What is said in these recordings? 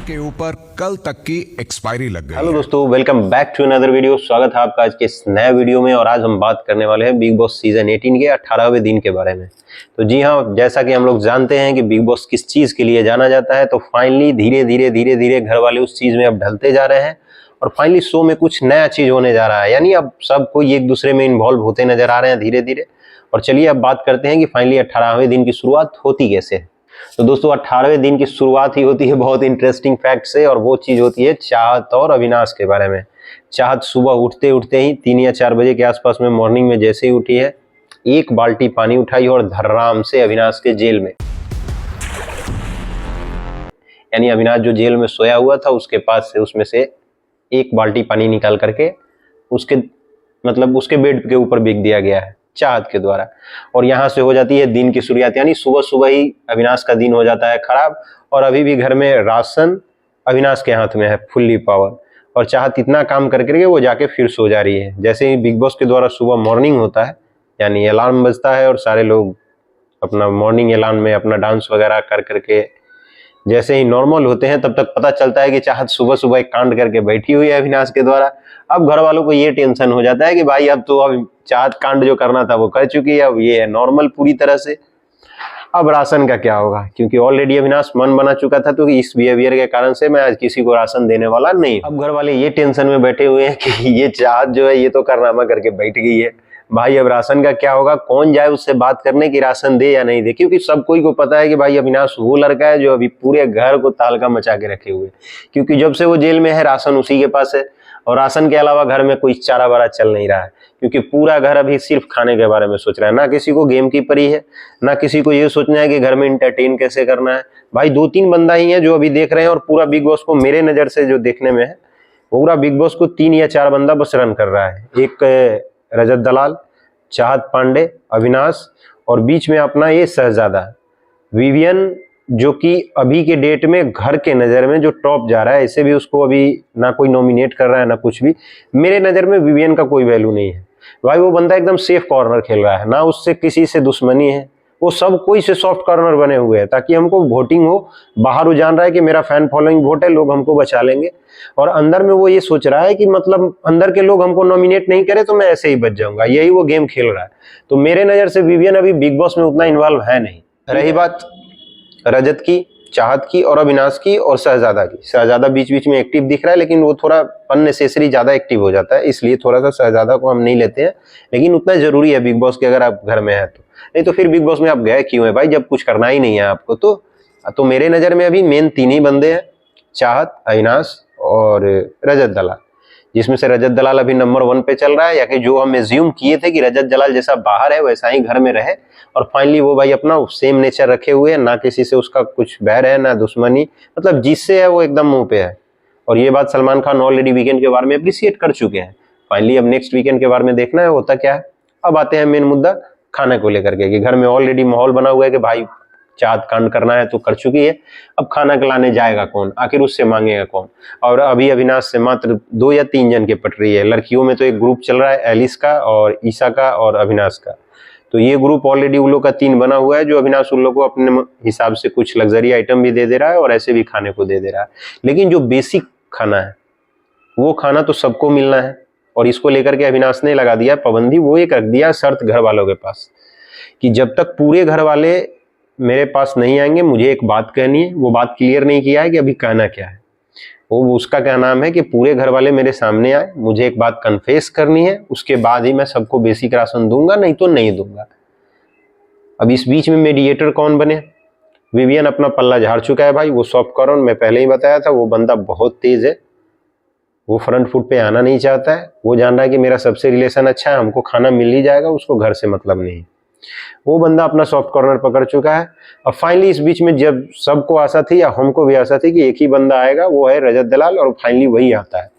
के ऊपर कल तक की एक्सपायरी लग गई। हेलो दोस्तों, welcome back to another video. स्वागत है आपका आज के इस नए वीडियो में। और आज हम बात करने वाले हैं बिग बॉस सीजन 18 के 18वें दिन के बारे में। तो जी हाँ, जैसा कि हम लोग जानते हैं कि बिग बॉस किस चीज़ के लिए जाना जाता है, तो फाइनली धीरे धीरे घर वाले उस चीज़ में अब ढलते जा रहे हैं और फाइनली शो में कुछ नया चीज़ होने जा रहा है। यानी अब सब कोई एक दूसरे में इन्वॉल्व होते नजर आ रहे हैं धीरे धीरे। और चलिए अब बात करते हैं कि फाइनली 18वें दिन की शुरुआत होती कैसे है। तो दोस्तों 18वें दिन की शुरुआत ही होती है बहुत इंटरेस्टिंग फैक्ट से, और वो चीज़ होती है चाहत और अविनाश के बारे में। चाहत सुबह उठते उठते ही 3 या 4 बजे के आसपास में मॉर्निंग में जैसे ही उठी है, एक बाल्टी पानी उठाई और धर्राम से अविनाश के जेल में, यानी अविनाश जो जेल में सोया हुआ था उसके पास से उसमें से एक बाल्टी पानी निकाल करके उसके बेड के ऊपर बिक दिया गया है चाहत के द्वारा। और यहाँ से हो जाती है दिन की शुरुआत, यानी सुबह सुबह ही अविनाश का दिन हो जाता है खराब। और अभी भी घर में राशन अविनाश के हाथ में है फुल्ली पावर, और चाहत इतना काम करके वो जाके फिर सो जा रही है। जैसे ही बिग बॉस के द्वारा सुबह मॉर्निंग होता है, यानी अलार्म बजता है और सारे लोग अपना मॉर्निंग अलार्म में अपना डांस वगैरह कर करके जैसे ही नॉर्मल होते हैं, तब तक पता चलता है कि चाहत सुबह सुबह एक कांड करके बैठी हुई है अविनाश के द्वारा। अब घर वालों को ये टेंशन हो जाता है कि भाई अब चाहत कांड जो करना था वो कर चुकी है, अब ये है नॉर्मल पूरी तरह से। अब राशन का क्या होगा, क्योंकि ऑलरेडी अविनाश मन बना चुका था तो इस बिहेवियर के कारण से मैं आज किसी को राशन देने वाला नहीं। अब घर वाले ये टेंशन में बैठे हुए हैं कि ये चाहत जो है ये तो कारनामा करके बैठ गई है, भाई अब राशन का क्या होगा, कौन जाए उससे बात करने की राशन दे या नहीं दे। क्योंकि सब कोई को पता है कि भाई अविनाश वो लड़का है जो अभी पूरे घर को तालका मचा के रखे हुए, क्योंकि जब से वो जेल में है राशन उसी के पास है, और राशन के अलावा घर में कोई चारा वारा चल नहीं रहा है, क्योंकि पूरा घर अभी सिर्फ खाने के बारे में सोच रहा है। ना किसी को गेम की परी है, ना किसी को ये सोचना है कि घर में इंटरटेन कैसे करना है। भाई 2-3 बंदा ही है जो अभी देख रहे हैं, और पूरा बिग बॉस को मेरे नज़र से जो देखने में है, पूरा बिग बॉस को 3 या 4 बंदा बस रन कर रहा है। एक रजत दलाल, चाहत पांडे, अविनाश, और बीच में अपना ये शहजादा विवियन, जो कि अभी के डेट में घर के नज़र में जो टॉप जा रहा है। ऐसे भी उसको अभी ना कोई नॉमिनेट कर रहा है ना कुछ भी। मेरे नज़र में विवियन का कोई वैल्यू नहीं है भाई, वो बंदा एकदम सेफ कॉर्नर खेल रहा है, ना उससे किसी से दुश्मनी है, वो सब कोई से सॉफ्ट कॉर्नर बने हुए हैं ताकि हमको वोटिंग हो। बाहर वो जान रहा है कि मेरा फैन फॉलोइंग वोट है, लोग हमको बचा लेंगे, और अंदर में वो ये सोच रहा है कि मतलब अंदर के लोग हमको नॉमिनेट नहीं करे तो मैं ऐसे ही बच जाऊंगा। यही वो गेम खेल रहा है। तो मेरे नज़र से विवियन अभी बिग बॉस में उतना इन्वॉल्व है नहीं। रही बात रजत की, चाहत की और अविनाश की और शहजादा की, शहजादा बीच बीच में एक्टिव दिख रहा है, लेकिन वो थोड़ा अननेसेसरी ज्यादा एक्टिव हो जाता है, इसलिए थोड़ा सा शहजादा को हम नहीं लेते हैं। लेकिन उतना जरूरी है बिग बॉस के अगर आप घर में है तो, नहीं तो फिर बिग बॉस में आप गए क्यों है भाई, जब कुछ करना ही नहीं है आपको। तो मेरे नजर में अभी मेन 3 ही बंदे हैं, चाहत, अविनाश और रजत दलाल, जिसमें से रजत दलाल अभी नंबर 1 पे चल रहा है। या कि जो हम एज्यूम किए थे कि रजत दलाल जैसा बाहर है वैसा ही घर में रहे, और फाइनली वो भाई अपना सेम नेचर रखे हुए है, ना किसी से उसका कुछ बैर है ना दुश्मनी, मतलब जिससे है वो एकदम मुंह पे है। और ये बात सलमान खान ऑलरेडी वीकेंड के बारे में अप्रिशिएट कर चुके हैं। फाइनली अब नेक्स्ट वीकेंड के बारे में देखना है होता क्या है। अब आते हैं मेन मुद्दा खाने को लेकर के, कि घर में ऑलरेडी माहौल बना हुआ है कि भाई चाहत कांड करना है तो कर चुकी है, अब खाना खिलाने जाएगा कौन, आखिर उससे मांगेगा कौन। और अभी अविनाश से मात्र 2 या 3 जन की पट रही है। लड़कियों में तो एक ग्रुप चल रहा है एलिस का और ईशा का और अविनाश का, तो ये ग्रुप ऑलरेडी उन लोग का 3 बना हुआ है, जो अविनाश उन लोग को अपने हिसाब से कुछ लग्जरी आइटम भी दे दे रहा है और ऐसे भी खाने को दे दे रहा है। लेकिन जो बेसिक खाना है वो खाना तो सबको मिलना है, और इसको लेकर के अविनाश ने लगा दिया पाबंदी। वो एक रख दिया शर्त घर वालों के पास कि जब तक पूरे घर वाले मेरे पास नहीं आएंगे मुझे एक बात कहनी है। वो बात क्लियर नहीं किया है कि अभी कहना क्या है, वो उसका क्या नाम है कि पूरे घर वाले मेरे सामने आए, मुझे एक बात कन्फेस करनी है, उसके बाद ही मैं सबको बेसिक राशन दूंगा, नहीं तो नहीं दूंगा। अब इस बीच में मीडिएटर कौन बने, विवियन अपना पल्ला झाड़ चुका है भाई। वो सॉफ्ट कॉर्नर मैं पहले ही बताया था, वो बंदा बहुत तेज है, वो फ्रंट फुट पे आना नहीं चाहता है। वो जान रहा है कि मेरा सबसे रिलेशन अच्छा है, हमको खाना मिल ही जाएगा, उसको घर से मतलब नहीं। वो बंदा अपना सॉफ्ट कॉर्नर पकड़ चुका है। अब फाइनली इस बीच में जब सबको आशा थी या हमको भी आशा थी कि एक ही बंदा आएगा, वो है रजत दलाल, और फाइनली वही आता है।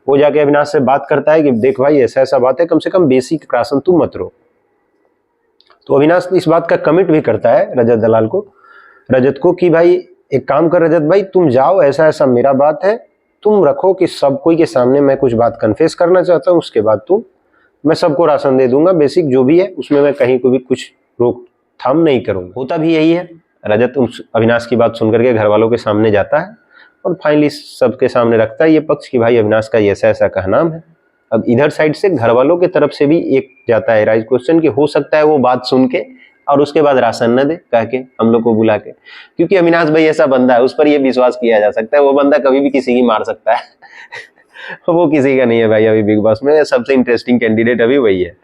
वो जाके अविनाश से बात करता है कि देख भाई ऐसा ऐसा बात है, कम से कम बेसिक राशन तू मत रो। तो अविनाश इस बात का कमिट भी करता है रजत दलाल को, रजत को, कि भाई एक काम कर रजत भाई, तुम जाओ, ऐसा ऐसा मेरा बात है, तुम रखो कि सब कोई के सामने मैं कुछ बात कन्फेस करना चाहता हूँ, उसके बाद मैं सबको राशन दे दूंगा, बेसिक जो भी है उसमें मैं कहीं को भी कुछ रोक थाम नहीं करूंगा। होता भी यही है। रजत अविनाश की बात सुनकर के घर वालों के सामने जाता है और फाइनली सबके सामने रखता है ये पक्ष कि भाई अविनाश का ऐसा ऐसा कहनाम है। अब इधर साइड से घर वालों की तरफ से भी एक जाता है राइज क्वेश्चन कि हो सकता है वो बात सुन के और उसके बाद राशन न दे कह के हम लोग को बुला के, क्योंकि अविनाश भाई ऐसा बंदा है, उस पर ये विश्वास किया जा सकता है, वो बंदा कभी भी किसी की मार सकता है वो किसी का नहीं है भाई। अभी बिग बॉस में सबसे इंटरेस्टिंग कैंडिडेट अभी वही है,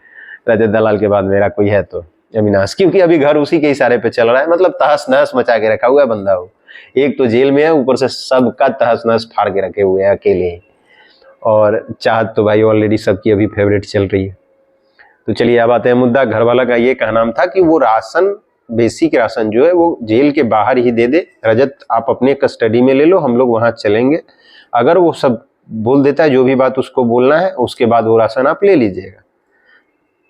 रजत दलाल के बाद मेरा कोई है तो अविनाश, क्योंकि अभी घर उसी के इशारे पे चल रहा है। मतलब तहस नहस मचा के रखा हुआ है बंदा, वो एक तो जेल में है, ऊपर से सबका तहस नहस फाड़ के रखे हुए हैं अकेले ही। और चाहत तो भाई ऑलरेडी सबकी अभी फेवरेट चल रही है। तो चलिए अब आते हैं मुद्दा। घर वाला का ये कहना था कि वो राशन, बेसिक राशन जो है वो जेल के बाहर ही दे दे, रजत आप अपने कस्टडी में ले लो, हम लोग वहां चलेंगे, अगर वो सब बोल देता है जो भी बात उसको बोलना है, उसके बाद वो राशन आप ले लीजिएगा।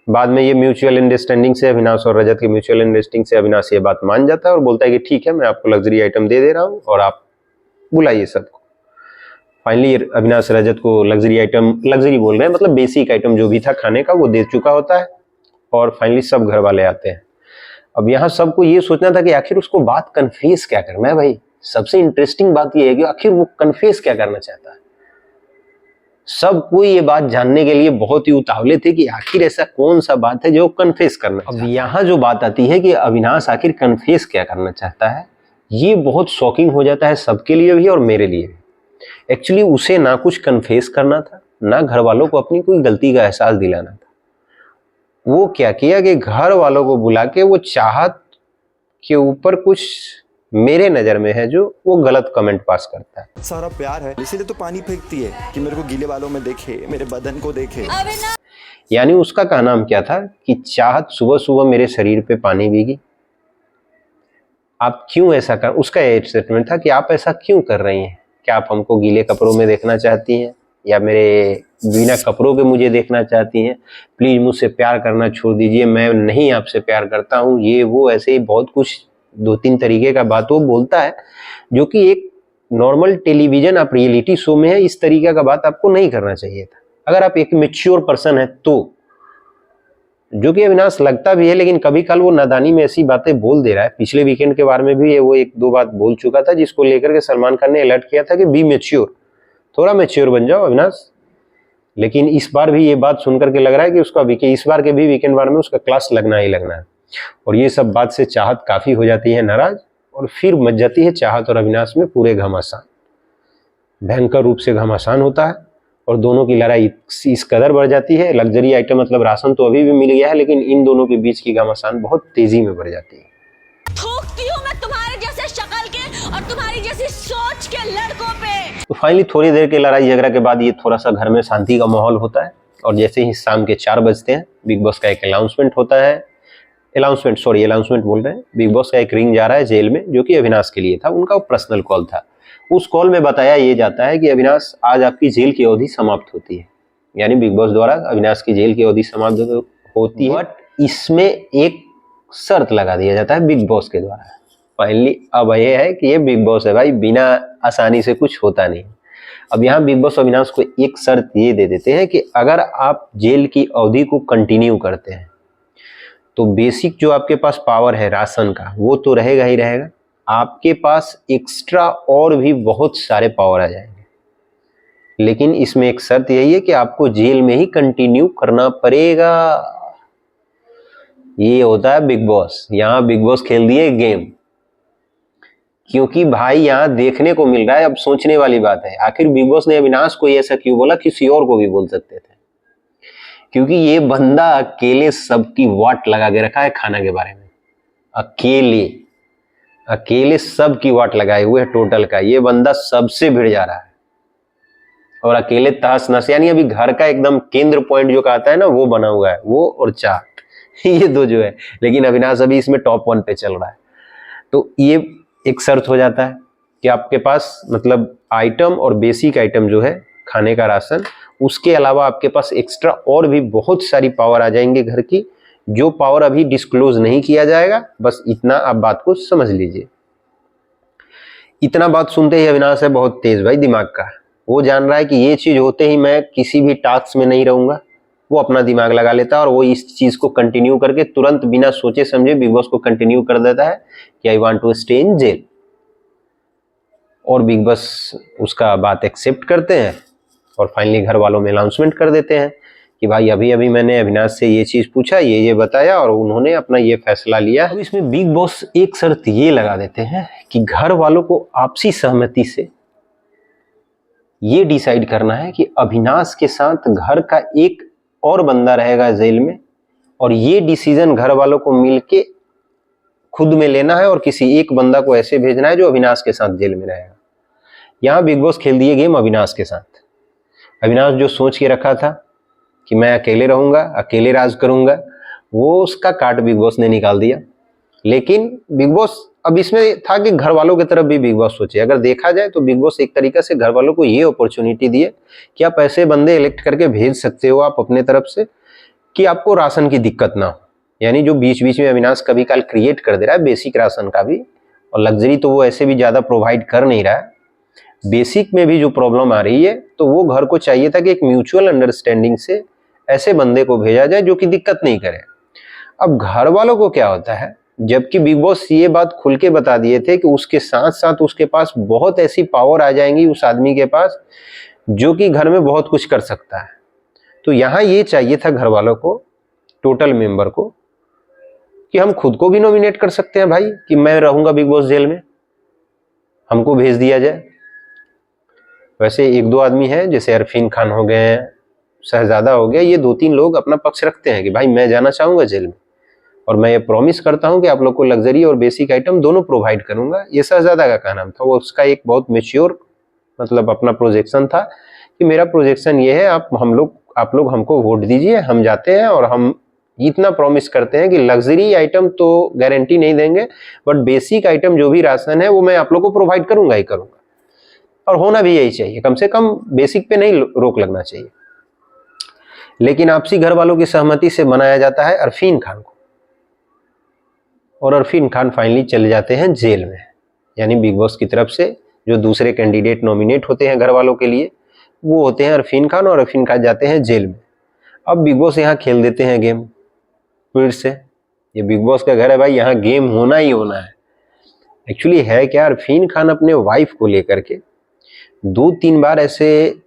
बाद में ये म्यूचुअल अंडरस्टैंडिंग से अविनाश और रजत की म्यूचुअल अंडरस्टैंडिंग से अविनाश ये बात मान जाता है और बोलता है कि ठीक है मैं आपको लग्जरी आइटम दे रहा हूँ और आप बुलाइए सबको। फाइनली अविनाश रजत को लग्जरी आइटम, लग्जरी बोल रहे हैं मतलब बेसिक आइटम जो भी था खाने का वो दे चुका होता है और फाइनली सब घर वाले आते हैं। अब यहाँ सबको ये सोचना था कि आखिर उसको बात कन्फेस क्या करना है। भाई सबसे इंटरेस्टिंग बात ये है कि आखिर वो कन्फेस क्या करना चाहता है। सब कोई ये बात जानने के लिए बहुत ही उतावले थे कि आखिर ऐसा कौन सा बात है जो कन्फेस करना है। अब यहाँ जो बात आती है कि अविनाश आखिर कन्फेस क्या करना चाहता है, ये बहुत शॉकिंग हो जाता है सबके लिए भी और मेरे लिए भी। एक्चुअली उसे ना कुछ कन्फेस करना था, ना घर वालों को अपनी कोई गलती का एहसास दिलाना था। वो क्या किया कि घर वालों को बुला के वो चाहत के ऊपर कुछ मेरे नजर में है जो वो गलत कमेंट पास करता है। सारा प्यार है इसीलिए तो पानी फेंकती है कि मेरे को गीले बालों में देखे, मेरे बदन को देखे। यानी उसका कहना क्या था कि चाहत सुबह सुबह मेरे शरीर पे पानी भीगी, आप क्यों ऐसा कर, उसका एक स्टेटमेंट था कि आप ऐसा क्यों कर रही हैं, क्या आप हमको गीले कपड़ों में देखना चाहती हैं या मेरे बिना कपड़ों के मुझे देखना चाहती हैं, प्लीज मुझसे प्यार करना छोड़ दीजिए, मैं नहीं आपसे प्यार करता हूँ, ये वो ऐसे ही बहुत कुछ 2-3 तरीके का बात वो बोलता है जो कि एक नॉर्मल टेलीविजन आप रियलिटी शो में है, इस तरीके का बात आपको नहीं करना चाहिए था अगर आप एक मैच्योर पर्सन है तो, जो कि अविनाश लगता भी है, लेकिन कभी कल वो नादानी में ऐसी बातें बोल दे रहा है। पिछले वीकेंड के बारे में भी वो 1-2 बात बोल चुका था जिसको लेकर के सलमान खान ने अलर्ट किया था कि बी मैच्योर, थोड़ा मैच्योर बन जाओ अविनाश। लेकिन इस बार भी ये बात सुनकर के लग रहा है कि उसका इस बार के भी वीकेंड बार में उसका क्लास लगना ही लगना है। और ये सब बात से चाहत काफी हो जाती है नाराज और फिर मच जाती है चाहत और अविनाश में पूरे घमासान, भयंकर रूप से घमासान होता है और दोनों की लड़ाई इस कदर बढ़ जाती है। लग्जरी आइटम मतलब राशन तो अभी भी मिल गया है, लेकिन इन दोनों के बीच की घमासान बहुत तेजी में बढ़ जाती है। थूकती हूं मैं तुम्हारे जैसे शक्ल के और तुम्हारी जैसी सोच के लड़कों पे। तो फाइनली थोड़ी देर के लड़ाई झगड़ा के बाद ये थोड़ा सा घर में शांति का माहौल होता है और जैसे ही शाम के 4 बजते हैं बिग बॉस का एक अनाउंसमेंट होता है, अनाउंसमेंट बोल रहे हैं, बिग बॉस का एक रिंग जा रहा है जेल में जो कि अविनाश के लिए था, उनका पर्सनल कॉल था। उस कॉल में बताया ये जाता है कि अविनाश आज आपकी जेल की अवधि समाप्त होती है, यानी बिग बॉस द्वारा अविनाश की जेल की अवधि समाप्त होती है, बट इसमें एक शर्त लगा दिया जाता है बिग बॉस के द्वारा। फाइनली अब यह है कि ये बिग बॉस है भाई, बिना आसानी से कुछ होता नहीं। अब यहाँ बिग बॉस अविनाश को एक शर्त ये दे देते हैं कि अगर आप जेल की अवधि को कंटिन्यू करते हैं तो बेसिक जो आपके पास पावर है राशन का वो तो रहेगा ही रहेगा, आपके पास एक्स्ट्रा और भी बहुत सारे पावर आ जाएंगे। लेकिन इसमें एक शर्त यही है कि आपको जेल में ही कंटिन्यू करना पड़ेगा। ये होता है बिग बॉस। यहाँ बिग बॉस खेल दिए गेम, क्योंकि भाई यहाँ देखने को मिल रहा है, अब सोचने वाली बात है आखिर बिग बॉस ने अविनाश को ऐसा क्यों बोला, किसी और को भी बोल सकते थे, क्योंकि ये बंदा अकेले सबकी वाट लगा के रखा है खाना के बारे में, अकेले सबकी वाट लगाए हुए है टोटल का। ये बंदा सबसे भिड़ जा रहा है और अकेले तहस नहस, यानी अभी घर का एकदम केंद्र पॉइंट जो कहता है ना वो बना हुआ है, वो और चाट ये दो जो है, लेकिन अविनाश अभी इसमें टॉप 1 पे चल रहा है। तो ये एक शर्त हो जाता है कि आपके पास मतलब आइटम और बेसिक आइटम जो है खाने का राशन, उसके अलावा आपके पास एक्स्ट्रा और भी बहुत सारी पावर आ जाएंगे घर की, जो पावर अभी डिस्क्लोज नहीं किया जाएगा। बस इतना आप बात को समझ लीजिए। इतना बात सुनते ही अविनाश है बहुत तेज भाई दिमाग का, वो जान रहा है कि ये चीज होते ही मैं किसी भी टास्क में नहीं रहूंगा। वो अपना दिमाग लगा लेता है और वो इस चीज को कंटिन्यू करके तुरंत बिना सोचे समझे बिग बॉस को कंटिन्यू कर देता है कि I want to stay in jail. और बिग बॉस उसका बात एक्सेप्ट करते हैं और फाइनली घर वालों में अनाउंसमेंट कर देते हैं कि भाई अभी अभी मैंने अविनाश से ये चीज़ पूछा, ये बताया और उन्होंने अपना ये फैसला लिया। अब इसमें बिग बॉस एक शर्त ये लगा देते हैं कि घर वालों को आपसी सहमति से ये डिसाइड करना है कि अविनाश के साथ घर का एक और बंदा रहेगा जेल में, और ये डिसीजन घर वालों को मिलके खुद में लेना है और किसी एक बंदा को ऐसे भेजना है जो अविनाश के साथ जेल में रहेगा। यहाँ बिग बॉस खेल दिए गेम अविनाश के साथ। अविनाश जो सोच के रखा था कि मैं अकेले रहूंगा, अकेले राज करूंगा, वो उसका काट बिग बॉस ने निकाल दिया। लेकिन बिग बॉस अब इसमें था कि घर वालों की तरफ भी बिग बॉस सोचे। अगर देखा जाए तो बिग बॉस एक तरीके से घर वालों को ये अपॉर्चुनिटी दिए कि आप ऐसे बंदे इलेक्ट करके भेज सकते हो आप अपने तरफ से कि आपको राशन की दिक्कत ना हो। यानी जो बीच बीच में अविनाश कभी काल क्रिएट कर दे रहा है बेसिक राशन का भी, और लग्जरी तो वो ऐसे भी ज़्यादा प्रोवाइड कर नहीं रहा है, बेसिक में भी जो प्रॉब्लम आ रही है, तो वो घर को चाहिए था कि एक म्यूचुअल अंडरस्टैंडिंग से ऐसे बंदे को भेजा जाए जो कि दिक्कत नहीं करे। अब घर वालों को क्या होता है, जबकि बिग बॉस ये बात खुल के बता दिए थे कि उसके साथ साथ उसके पास बहुत ऐसी पावर आ जाएंगी उस आदमी के पास जो कि घर में बहुत कुछ कर सकता है। तो यहाँ ये चाहिए था घर वालों को, टोटल मेंबर को, कि हम खुद को भी नॉमिनेट कर सकते हैं भाई कि मैं रहूंगा बिग बॉस जेल में, हमको भेज दिया जाए। वैसे एक दो आदमी हैं जैसे अरफीन खान हो गए, शहजादा हो गया, ये 2-3 लोग अपना पक्ष रखते हैं कि भाई मैं जाना चाहूंगा जेल में और मैं ये प्रॉमिस करता हूं कि आप लोग को लग्जरी और बेसिक आइटम दोनों प्रोवाइड करूंगा। ये शहजादा का नाम था, वो उसका एक बहुत मेच्योर मतलब अपना प्रोजेक्शन था कि मेरा प्रोजेक्शन ये है, आप लोग हमको वोट दीजिए, हम जाते हैं और हम इतना प्रॉमिस करते हैं कि लग्जरी आइटम तो गारंटी नहीं देंगे, बट बेसिक आइटम जो भी राशन है वो मैं आप लोग को प्रोवाइड करूंगा ही करूंगा। और होना भी यही चाहिए, कम से कम बेसिक पे नहीं रोक लगना चाहिए। लेकिन आपसी घर वालों की सहमति से बनाया जाता है अरफीन खान को, और अरफीन खान फाइनली चले जाते हैं जेल में। यानी बिग बॉस की तरफ से जो दूसरे कैंडिडेट नॉमिनेट होते हैं घर वालों के लिए वो होते हैं अरफीन खान, और अरफीन खान जाते हैं जेल में। अब बिग बॉस यहाँ खेल देते हैं गेम फिर से। ये बिग बॉस का घर है भाई, यहाँ गेम होना ही होना है। एक्चुअली है क्या, अरफीन खान अपने वाइफ को लेकर के 2-3 बार ऐसे,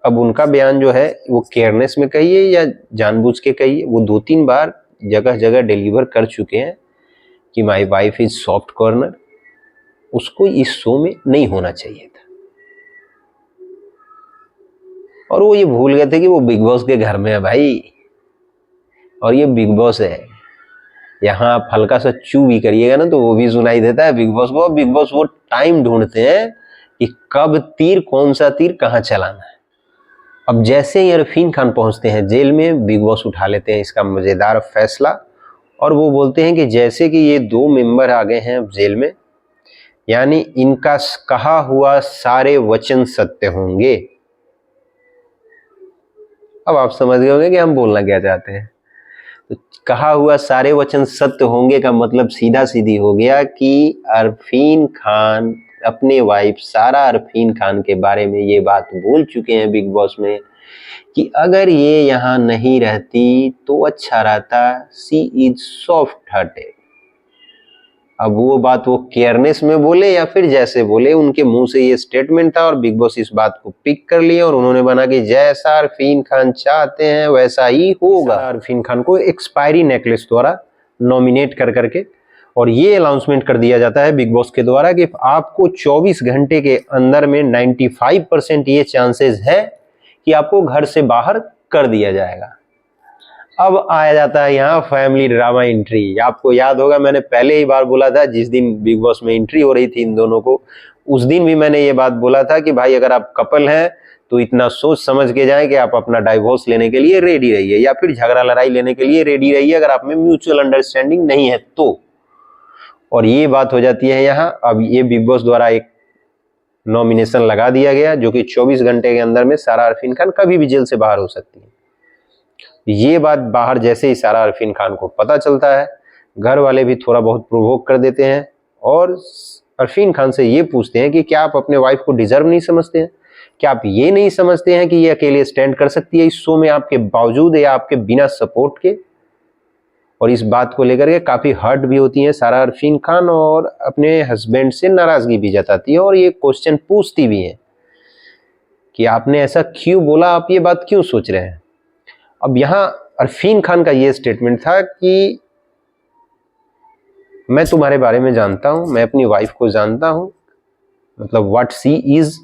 अब उनका बयान जो है वो केयरनेस में कहिए या जानबूझ के कहिए, वो 2-3 बार जगह जगह डिलीवर कर चुके हैं कि my wife is soft corner. उसको इस शो में नहीं होना चाहिए था, और वो ये भूल गए थे कि वो बिग बॉस के घर में है भाई, और ये बिग बॉस है। यहाँ आप हल्का सा चू भी करिएगा ना तो वो भी सुनाई देता है बिग बॉस को। बिग बॉस वो टाइम ढूंढते हैं कि कब तीर, कौन सा तीर कहाँ चलाना है। अब जैसे ही अरफीन खान पहुंचते हैं जेल में, बिग बॉस उठा लेते हैं इसका मजेदार फैसला, और वो बोलते हैं कि जैसे कि ये 2 मेंबर आ गए हैं जेल में, यानी इनका कहा हुआ सारे वचन सत्य होंगे। अब आप समझ गए होंगे कि हम बोलना क्या चाहते हैं। तो कहा हुआ सारे वचन सत्य होंगे का मतलब सीधा सीधी हो गया कि अरफीन खान अपने वाइफ सारा अरफीन खान के बारे में ये बात बोल चुके हैं बिग बॉस में कि अगर ये यहाँ नहीं रहती तो अच्छा रहता, सी इज सॉफ्ट हार्टेड। अब वो बात वो केयरनेस में बोले या फिर जैसे बोले, उनके मुंह से ये स्टेटमेंट था और बिग बॉस इस बात को पिक कर लिया और उन्होंने बना कि जैसा अरफीन खान चाहते हैं वैसा ही होगा। अरफीन खान को एक्सपायरी नेकलेस द्वारा नॉमिनेट कर करके, और ये अनाउंसमेंट कर दिया जाता है बिग बॉस के द्वारा कि आपको 24 घंटे के अंदर में 95% ये चांसेस है कि आपको घर से बाहर कर दिया जाएगा। अब आया जाता है यहाँ फैमिली ड्रामा एंट्री। आपको याद होगा मैंने पहले ही बार बोला था, जिस दिन बिग बॉस में एंट्री हो रही थी इन दोनों को, उस दिन भी मैंने ये बात बोला था कि भाई अगर आप कपल हैं तो इतना सोच समझ के जाएं कि आप अपना डाइवोर्स लेने के लिए रेडी रहिए या फिर झगड़ा लड़ाई लेने के लिए रेडी रहिए अगर आप में म्यूचुअल अंडरस्टैंडिंग नहीं है तो। और ये बात हो जाती है यहाँ। अब ये बिग बॉस द्वारा एक नॉमिनेशन लगा दिया गया जो कि 24 घंटे के अंदर में सारा अरफीन खान कभी भी जेल से बाहर हो सकती है। ये बात बाहर जैसे ही सारा अरफीन खान को पता चलता है, घर वाले भी थोड़ा बहुत प्रोवोक कर देते हैं और अरफीन खान से ये पूछते हैं कि क्या आप अपने वाइफ को डिजर्व नहीं समझते हैं? क्या आप ये नहीं समझते हैं कि ये अकेले स्टैंड कर सकती है इस शो में आपके बावजूद या आपके बिना सपोर्ट के? और इस बात को लेकर के काफ़ी हर्ट भी होती हैं सारा अरफीन खान, और अपने हस्बैंड से नाराज़गी भी जताती है और ये क्वेश्चन पूछती भी है कि आपने ऐसा क्यों बोला, आप ये बात क्यों सोच रहे हैं। अब यहाँ अरफीन खान का ये स्टेटमेंट था कि मैं तुम्हारे बारे में जानता हूँ, मैं अपनी वाइफ को जानता हूँ, मतलब व्हाट शी इज़,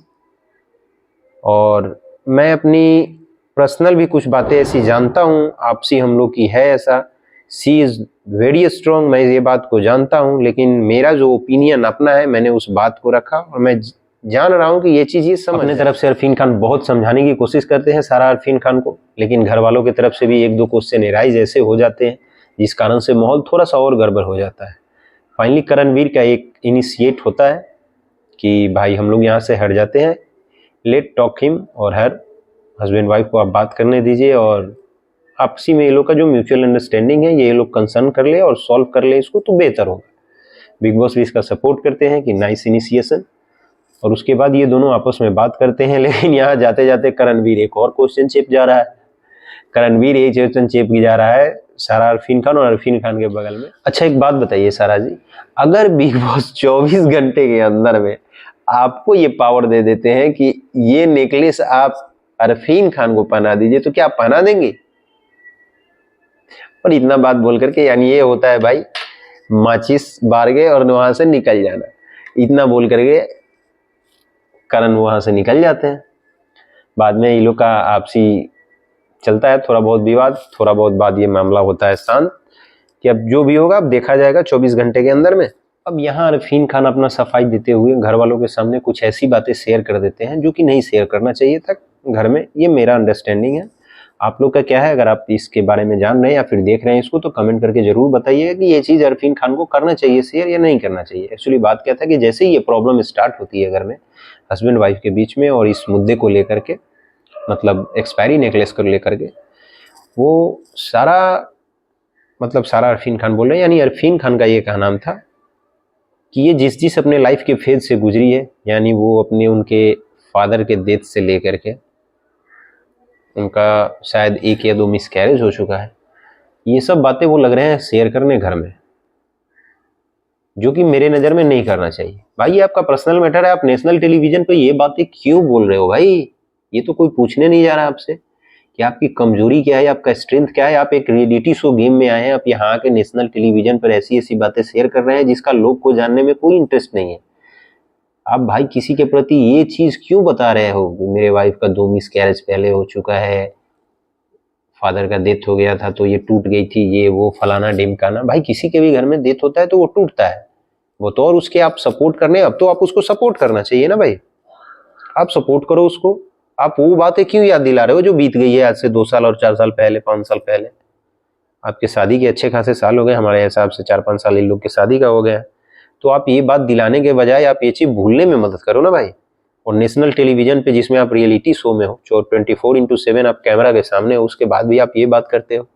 और मैं अपनी पर्सनल भी कुछ बातें ऐसी जानता हूँ, आपसी हम लोग की है ऐसा, शी इज़ वेरी स्ट्रॉन्ग, मैं ये बात को जानता हूँ, लेकिन मेरा जो ओपिनियन अपना है मैंने उस बात को रखा और मैं जान रहा हूँ कि ये चीज़ ये समझ। अपने तरफ से अरफीन खान बहुत समझाने की कोशिश करते हैं सारा अरफीन खान को, लेकिन घर वालों की तरफ से भी एक दो क्वेश्चन एराइज ऐसे हो जाते हैं जिस कारण से माहौल थोड़ा सा और गड़बड़ हो जाता है। फाइनली करणवीर का एक इनिशिएट होता है कि भाई हम लोग यहाँ से हट जाते हैं, लेट टॉक हिम और हर, हस्बैंड वाइफ को आप बात करने दीजिए और आपसी में ये लोग का जो म्यूचुअल अंडरस्टैंडिंग है ये लोग कंसर्न कर ले और सॉल्व कर ले इसको तो बेहतर होगा। बिग बॉस भी इसका सपोर्ट करते हैं कि नाइस इनिशिएशन, और उसके बाद ये दोनों आपस में बात करते हैं। लेकिन यहाँ जाते जाते करणवीर एक और क्वेश्चन चेप जा रहा है, करणवीर एक क्वेश्चन चेप जा रहा है सारा अरफीन खान और अरफीन खान के बगल में। अच्छा एक बात बताइए सारा जी, अगर बिग बॉस 24 घंटे के अंदर में आपको ये पावर दे देते हैं कि ये नेकलेस आप अरफीन खान को पहना दीजिए, तो क्या आप पहना देंगे? और इतना बात बोल करके, यानी ये होता है भाई माचिस बार गए और वहां से निकल जाना, इतना बोल करके करण वहां से निकल जाते हैं। बाद में ये लोग का आपसी चलता है थोड़ा बहुत विवाद, थोड़ा बहुत बाद ये मामला होता है शांत कि अब जो भी होगा अब देखा जाएगा 24 घंटे के अंदर में। अब यहाँ अरफीन खान अपना सफाई देते हुए घर वालों के सामने कुछ ऐसी बातें शेयर कर देते हैं जो कि नहीं शेयर करना चाहिए था घर में, ये मेरा अंडरस्टैंडिंग है। आप लोग का क्या है? अगर आप इसके बारे में जान रहे हैं या फिर देख रहे हैं इसको तो कमेंट करके जरूर बताइएगा कि ये चीज़ अरफीन खान को करना चाहिए शेयर या नहीं करना चाहिए। एक्चुअली बात क्या था कि जैसे ही ये प्रॉब्लम स्टार्ट होती है घर में हस्बैंड वाइफ के बीच में और इस मुद्दे को लेकर के, मतलब एक्सपायरी नेकलेस को लेकर के, वो सारा सारा अरफीन खान बोल रहे हैं, यानी अरफीन खान का ये कहना था कि ये जिस अपने लाइफ के फेज से गुजरी है, यानी वो अपने उनके फादर के डेथ से लेकर के उनका शायद 1 या 2 मिसकैरेज हो चुका है, ये सब बातें वो लग रहे हैं शेयर करने घर में, जो कि मेरे नज़र में नहीं करना चाहिए। भाई ये आपका पर्सनल मैटर है, आप नेशनल टेलीविजन पे ये बातें क्यों बोल रहे हो भाई? ये तो कोई पूछने नहीं जा रहा आपसे कि आपकी कमजोरी क्या है, आपका स्ट्रेंथ क्या है। आप एक रियलिटी शो गेम में आए हैं, आप यहाँ के नेशनल टेलीविजन पर ऐसी ऐसी बातें शेयर कर रहे हैं जिसका लोग को जानने में कोई इंटरेस्ट नहीं है। आप भाई किसी के प्रति ये चीज़ क्यों बता रहे हो कि मेरे वाइफ का 2 मिसकैरेज पहले हो चुका है, फादर का डेथ हो गया था तो ये टूट गई थी, ये वो फलाना ढिमकाना। भाई किसी के भी घर में डेथ होता है तो वो टूटता है, वो तो और उसके आप सपोर्ट करने, अब तो आप उसको सपोर्ट करना चाहिए ना भाई, आप सपोर्ट करो उसको। आप वो बातें क्यों याद दिला रहे हो जो बीत गई है आज से 2 साल और 4 साल पहले, 5 साल पहले? आपके शादी के अच्छे खासे साल हो गए, हमारे हिसाब से 4-5 साल इन लोग के शादी का हो गया, तो आप ये बात दिलाने के बजाय आप ये चीज़ भूलने में मदद करो ना भाई। और नेशनल टेलीविजन पे जिसमें आप रियलिटी शो में हो, 24/7 आप कैमरा के सामने हो, उसके बाद भी आप ये बात करते हो,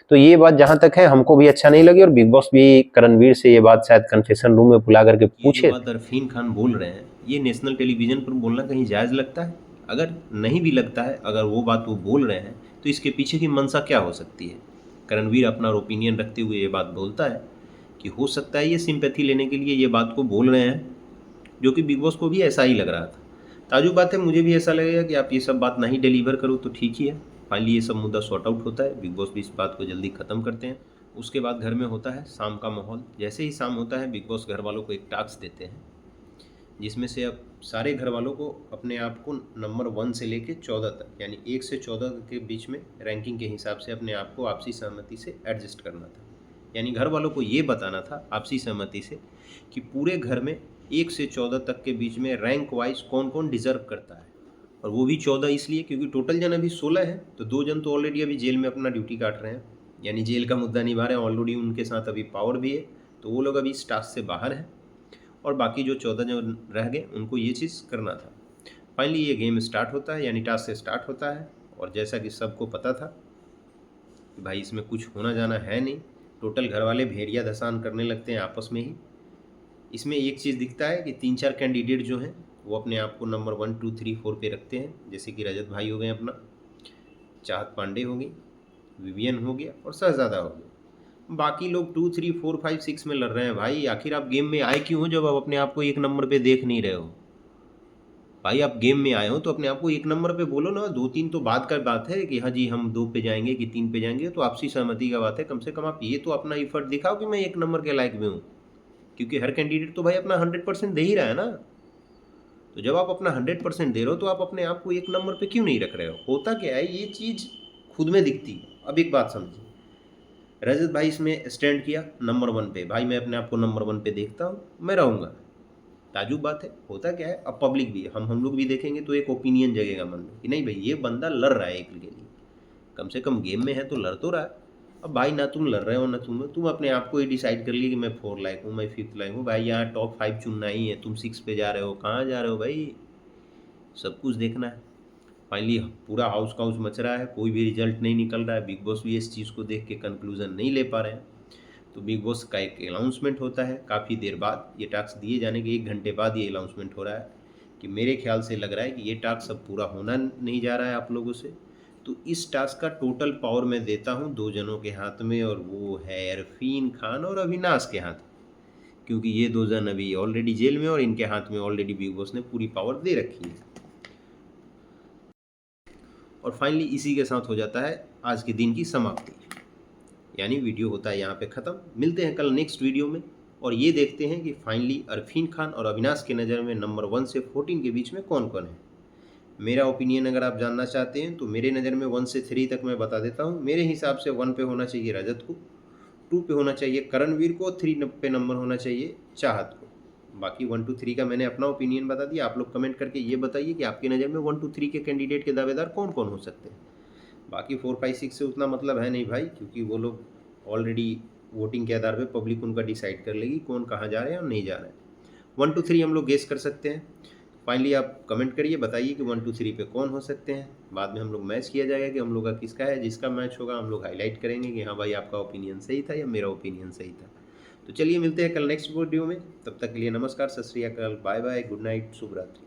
तो ये बात जहाँ तक है हमको भी अच्छा नहीं लगी। और बिग बॉस भी करणवीर से ये बात शायद कन्फेशन रूम में बुला करके पूछे। बात अरफीन खान बोल रहे हैं, ये नेशनल टेलीविजन पर बोलना कहीं जायज़ लगता है? अगर नहीं भी लगता है, अगर वो बात वो बोल रहे हैं तो इसके पीछे की मंशा क्या हो सकती है? करणवीर अपना ओपिनियन रखते हुए ये बात बोलता है कि हो सकता है ये सिंपैथी लेने के लिए ये बात को बोल रहे हैं, जो कि बिग बॉस को भी ऐसा ही लग रहा था। ताजुब बात है, मुझे भी ऐसा लगेगा कि आप ये सब बात नहीं डिलीवर करो तो ठीक ही है। फाइनली ये सब मुद्दा सॉर्ट आउट होता है, बिग बॉस भी इस बात को जल्दी ख़त्म करते हैं। उसके बाद घर में होता है शाम का माहौल। जैसे ही शाम होता है बिग बॉस घर वालों को एक टास्क देते हैं, जिसमें से अब सारे घर वालों को अपने आप को नंबर 1 से लेके 14 तक, यानी 1 से 14 के बीच में रैंकिंग के हिसाब से अपने आप को आपसी सहमति से एडजस्ट करना था। यानी घर वालों को ये बताना था आपसी सहमति से कि पूरे घर में 1 से 14 तक के बीच में रैंक वाइज कौन कौन डिज़र्व करता है। और वो भी 14 इसलिए क्योंकि टोटल जन अभी 16 है, तो 2 जन तो ऑलरेडी अभी जेल में अपना ड्यूटी काट रहे हैं, यानी जेल का मुद्दा निभा रहे हैं, ऑलरेडी उनके साथ अभी पावर भी है, तो वो लोग अभी इस टास्क से बाहर हैं। और बाकी जो 14 जो रह गए उनको ये चीज़ करना था। फाइनली ये गेम स्टार्ट होता है, यानी टास्क से स्टार्ट होता है। और जैसा कि सबको पता था कि भाई इसमें कुछ होना जाना है नहीं, टोटल घर वाले भेड़िया धसान करने लगते हैं आपस में ही। इसमें एक चीज़ दिखता है कि 3-4 कैंडिडेट जो हैं वो अपने आप को नंबर 1, 2, 3, 4 पे रखते हैं, जैसे कि रजत भाई हो गए, अपना चाहत पांडे हो गई, विवियन हो गया और शहजादा हो गया। बाकी लोग 2, 3, 4, 5, 6 में लड़ रहे हैं भाई। आखिर आप गेम में आए क्यों हो जब आप अपने आप को 1 नंबर पे देख नहीं रहे हो? भाई आप गेम में आए हो तो अपने आप को 1 नंबर पे बोलो ना। 2-3 तो बात का बात है कि हाँ जी हम 2 पे जाएंगे कि 3 पे जाएंगे, तो आपसी सहमति का बात है। कम से कम आप ये तो अपना एफर्ट दिखाओ कि मैं 1 नंबर के लायक में हूँ, क्योंकि हर कैंडिडेट तो भाई अपना 100% दे ही रहा है ना। तो जब आप अपना 100% दे रहे हो तो आप अपने आप को 1 नंबर पे क्यों नहीं रख रहे हो? होता क्या है, ये चीज़ खुद में दिखती है। अब एक बात समझिए, रजत भाई इसमें स्टैंड किया नंबर 1 पे, भाई मैं अपने आप को नंबर 1 पे देखता हूँ, मैं रहूँगा। ताजुब बात है। होता क्या है, अब पब्लिक भी हम लोग भी देखेंगे तो एक ओपिनियन जगेगा मन में कि नहीं भाई ये बंदा लड़ रहा है एक के लिए, कम से कम गेम में है तो लड़ तो रहा है। अब भाई ना तुम लड़ रहे हो ना तुम अपने आप को ही डिसाइड कर लिए कि मैं 4 लाइक हूँ, मैं 5th लाइक हूँ। भाई यहाँ टॉप 5 चुनना ही है, तुम 6 पे जा रहे हो, कहाँ जा रहे हो भाई? सब कुछ देखना है। फाइनली पूरा हाउस काउस मच रहा है, कोई भी रिजल्ट नहीं निकल रहा है। बिग बॉस भी इस चीज़ को देख के कंक्लूजन नहीं ले पा रहे हैं। तो बिग बॉस का एक अनाउंसमेंट होता है काफ़ी देर बाद, ये टास्क दिए जाने के 1 घंटे बाद ये अनाउंसमेंट हो रहा है कि मेरे ख्याल से लग रहा है कि ये टास्क अब पूरा होना नहीं जा रहा है आप लोगों से। तो इस टास्क का टोटल पावर मैं देता हूँ 2 जनों के हाथ में, और वो है अरफीन खान और अविनाश के हाथ, क्योंकि ये 2 जन अभी ऑलरेडी जेल में और इनके हाथ में ऑलरेडी बिग बॉस ने पूरी पावर दे रखी है। और फाइनली इसी के साथ हो जाता है आज के दिन की समाप्ति, यानी वीडियो होता है यहाँ पे ख़त्म। मिलते हैं कल नेक्स्ट वीडियो में, और ये देखते हैं कि फाइनली अरफीन खान और अविनाश के नज़र में नंबर 1 से 14 के बीच में कौन कौन है। मेरा ओपिनियन अगर आप जानना चाहते हैं तो मेरे नज़र में 1 से 3 तक मैं बता देता हूँ। मेरे हिसाब से 1 पे होना चाहिए रजत को, 2 पे होना चाहिए करणवीर को, 3 पे नंबर होना चाहिए चाहत को। बाकी 1 to 3 का मैंने अपना ओपिनियन बता दिया। आप लोग कमेंट करके ये बताइए कि आपकी नज़र में 1 to 3 के कैंडिडेट के दावेदार कौन कौन हो सकते हैं। बाकी 4, 5, 6 से उतना मतलब है नहीं भाई, क्योंकि वो लोग ऑलरेडी वोटिंग के आधार पे पब्लिक उनका डिसाइड कर लेगी कौन कहाँ जा रहे हैं और नहीं जा रहे हैं। 1 to 3 हम लोग गेस कर सकते हैं। फाइनली आप कमेंट करिए, बताइए कि 1 to 3 पे कौन हो सकते हैं। बाद में हम लोग मैच किया जाएगा कि हम लोग का किसका है। जिसका मैच होगा हम लोग हाईलाइट करेंगे कि हाँ भाई आपका ओपिनियन सही था या मेरा ओपिनियन सही था। तो चलिए मिलते हैं कल नेक्स्ट वीडियो में। तब तक के लिए नमस्कार, सत श्री अकाल, बाय बाय, गुड नाइट, शुभ रात्रि।